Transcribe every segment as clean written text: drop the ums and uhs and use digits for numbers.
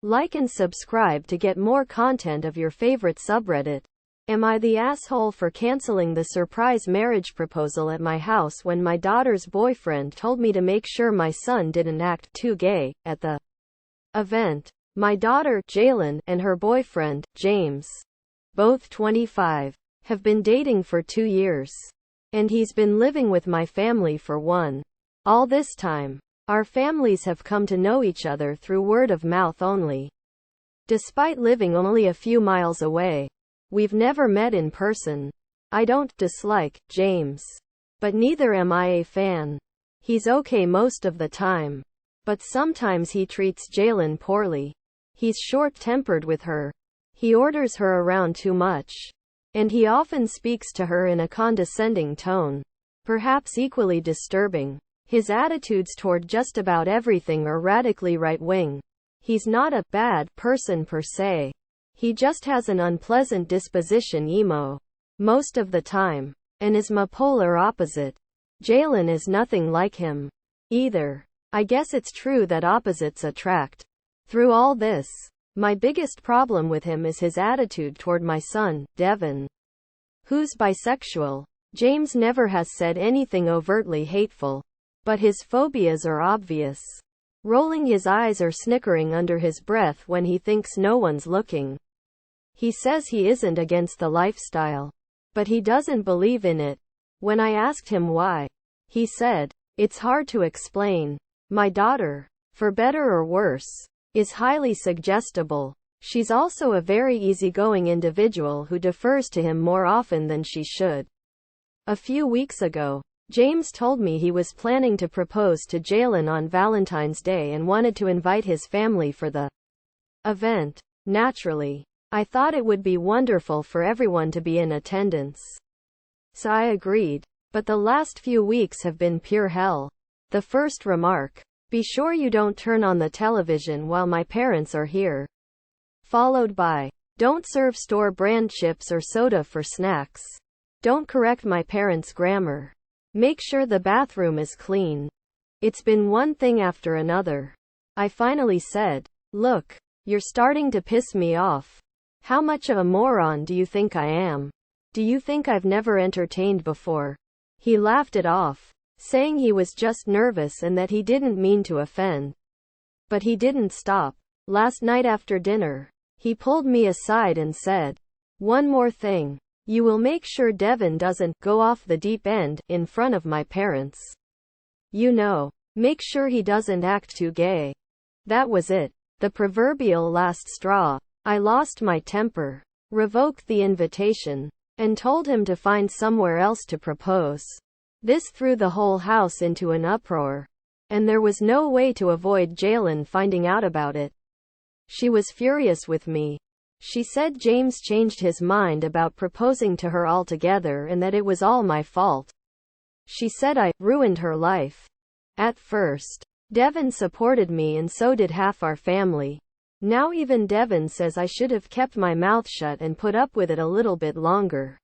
Like and subscribe to get more content of your favorite subreddit. Am I the asshole for canceling the surprise marriage proposal at my house when my daughter's boyfriend told me to make sure my son didn't act too gay at the event? My daughter, Jaelinn, and her boyfriend, James, both 25, have been dating for 2 years. And he's been living with my family for 1. All this time, our families have come to know each other through word of mouth only. Despite living only a few miles away, we've never met in person. I don't dislike James, but neither am I a fan. He's okay most of the time, but sometimes he treats Jaelinn poorly. He's short-tempered with her. He orders her around too much, and he often speaks to her in a condescending tone. Perhaps equally disturbing, his attitudes toward just about everything are radically right-wing. He's not a bad person per se. He just has an unpleasant disposition most of the time, and is my polar opposite. Jaelinn is nothing like him either. I guess it's true that opposites attract. Through all this, my biggest problem with him is his attitude toward my son, Devon, who's bisexual. James never has said anything overtly hateful, but his phobias are obvious. Rolling his eyes or snickering under his breath when he thinks no one's looking. He says he isn't against the lifestyle, but he doesn't believe in it. When I asked him why, he said, "It's hard to explain. My daughter, for better or worse, is highly suggestible. She's also a very easygoing individual who defers to him more often than she should." A few weeks ago, James told me he was planning to propose to Jaelinn on Valentine's Day and wanted to invite his family for the event. Naturally, I thought it would be wonderful for everyone to be in attendance. So I agreed. But the last few weeks have been pure hell. The first remark, "Be sure you don't turn on the television while my parents are here." Followed by, "Don't serve store-brand chips or soda for snacks. Don't correct my parents' grammar. Make sure the bathroom is clean." It's been one thing after another. I finally said, "Look, you're starting to piss me off. How much of a moron do you think I am? Do you think I've never entertained before?" He laughed it off, saying he was just nervous and that he didn't mean to offend. But he didn't stop. Last night after dinner, he pulled me aside and said, "One more thing. You will make sure Devon doesn't go off the deep end in front of my parents. You know, make sure he doesn't act too gay." That was it. The proverbial last straw. I lost my temper, revoked the invitation, and told him to find somewhere else to propose. This threw the whole house into an uproar, and there was no way to avoid Jaelinn finding out about it. She was furious with me. She said James changed his mind about proposing to her altogether and that it was all my fault. She said I ruined her life. At first, Devon supported me and so did half our family. Now even Devon says I should have kept my mouth shut and put up with it a little bit longer.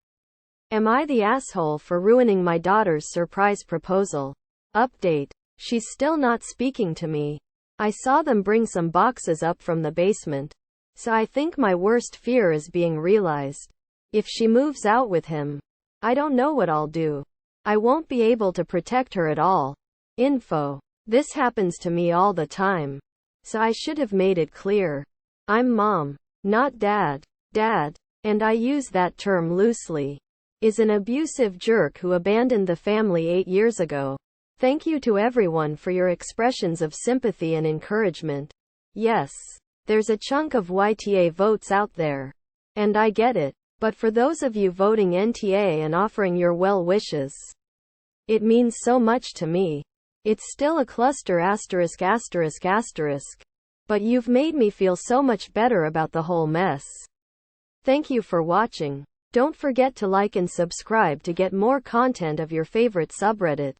Am I the asshole for ruining my daughter's surprise proposal? Update. She's still not speaking to me. I saw them bring some boxes up from the basement. So I think my worst fear is being realized. If she moves out with him, I don't know what I'll do. I won't be able to protect her at all. Info. This happens to me all the time. So I should have made it clear. I'm mom, not dad. Dad, and I use that term loosely, is an abusive jerk who abandoned the family 8 years ago. Thank you to everyone for your expressions of sympathy and encouragement. Yes, there's a chunk of YTA votes out there. And I get it. But for those of you voting NTA and offering your well wishes, it means so much to me. It's still a cluster *****, but you've made me feel so much better about the whole mess. Thank you for watching. Don't forget to like and subscribe to get more content of your favorite subreddit.